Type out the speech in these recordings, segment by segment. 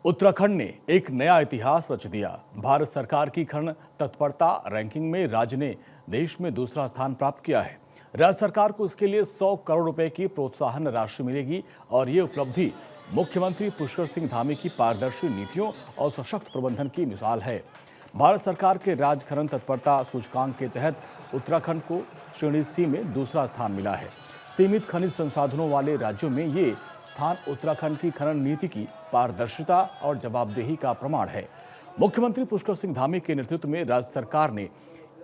उत्तराखंड ने एक नया इतिहास रच दिया। भारत सरकार की खनन तत्परता रैंकिंग में राज्य ने देश में दूसरा स्थान प्राप्त किया है। राज्य सरकार को इसके लिए 100 करोड़ रुपए की प्रोत्साहन राशि मिलेगी और ये उपलब्धि मुख्यमंत्री पुष्कर सिंह धामी की पारदर्शी नीतियों और सशक्त प्रबंधन की मिसाल है। भारत सरकार के राज्य खनन तत्परता सूचकांक के तहत उत्तराखंड को श्रेणी सी में दूसरा स्थान मिला है। सीमित खनिज संसाधनों वाले राज्यों में ये स्थान उत्तराखंड की खनन नीति की पारदर्शिता और जवाबदेही का प्रमाण है। मुख्यमंत्री पुष्कर सिंह धामी के नेतृत्व में राज्य सरकार ने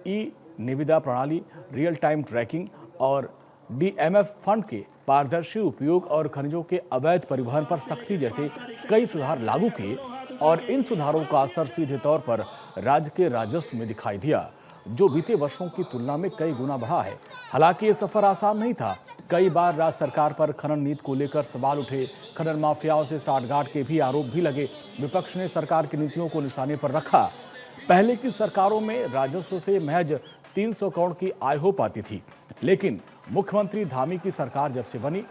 ई निविदा प्रणाली, रियल टाइम ट्रैकिंग और डीएमएफ फंड के पारदर्शी उपयोग और खनिजों के अवैध परिवहन पर सख्ती जैसे कई सुधार लागू किए और इन सुधारों का असर सीधे तौर पर राज्य के राजस्व में दिखाई दिया, जो बीते वर्षों की तुलना में कई गुना बढ़ा है। हालांकि ये सफर आसान नहीं था। कई बार राज्य सरकार पर खनन नीति को लेकर सवाल उठे, खनन माफियाओं से साठगांठ के भी आरोप भी लगे। विपक्ष ने सरकार की नीतियों को निशाने पर रखा। पहले की सरकारों में राजस्व से महज 300 करोड़ की आय हो पाती थी, लेकिन मुख्यमंत्री धामी की सरकार जब से बनी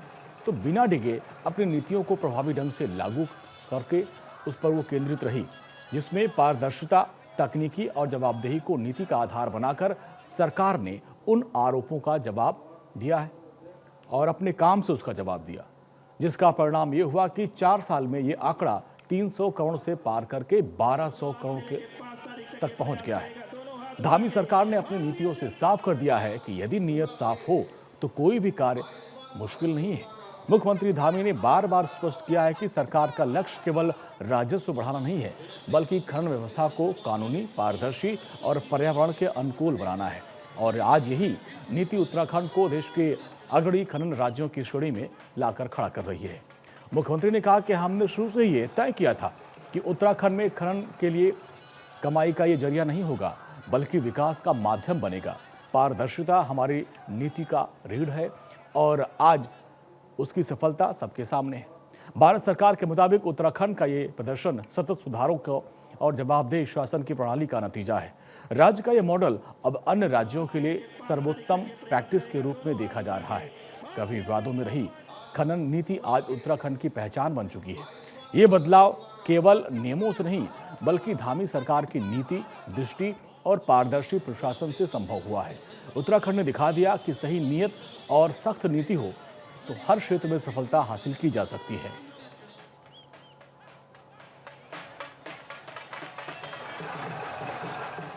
तो बिना डिगे अपनी नीतियों को प्रभावी ढंग से लागू करके उस पर वो केंद्रित रही, जिसमें पारदर्शिता, तकनीकी और जवाबदेही को नीति का आधार बनाकर सरकार ने उन आरोपों का जवाब दिया है और अपने काम से उसका जवाब दिया, जिसका परिणाम ये हुआ कि 4 साल में ये आंकड़ा 300 करोड़ से पार करके 1200 करोड़ के तक पहुंच गया है। धामी सरकार ने अपनी नीतियों से साफ कर दिया है कि यदि नीयत साफ हो तो कोई भी कार्य मुश्किल नहीं है। मुख्यमंत्री धामी ने बार बार स्पष्ट किया है कि सरकार का लक्ष्य केवल राजस्व बढ़ाना नहीं है, बल्कि खनन व्यवस्था को कानूनी, पारदर्शी और पर्यावरण के अनुकूल बनाना है। और आज यही नीति उत्तराखंड को देश के अग्रणी खनन राज्यों की श्रेणी में लाकर खड़ा कर रही है। मुख्यमंत्री ने कहा कि हमने शुरू से ही ये तय किया था कि उत्तराखंड में खनन के लिए कमाई का ये जरिया नहीं होगा, बल्कि विकास का माध्यम बनेगा। पारदर्शिता हमारी नीति का रीढ़ है और आज उसकी सफलता सबके सामने है। भारत सरकार के मुताबिक उत्तराखंड का ये प्रदर्शन सतत सुधारों को और जवाबदेह शासन की प्रणाली का नतीजा है। राज्य का ये मॉडल अब अन्य राज्यों के लिए सर्वोत्तम प्रैक्टिस के रूप में देखा जा रहा है। कभी विवादों में रही खनन नीति आज उत्तराखंड की पहचान बन चुकी है। ये बदलाव केवल नियमों से नहीं, बल्कि धामी सरकार की नीति, दृष्टि और पारदर्शी प्रशासन से संभव हुआ है। उत्तराखंड ने दिखा दिया कि सही नीयत और सख्त नीति हो तो हर क्षेत्र में सफलता हासिल की जा सकती है।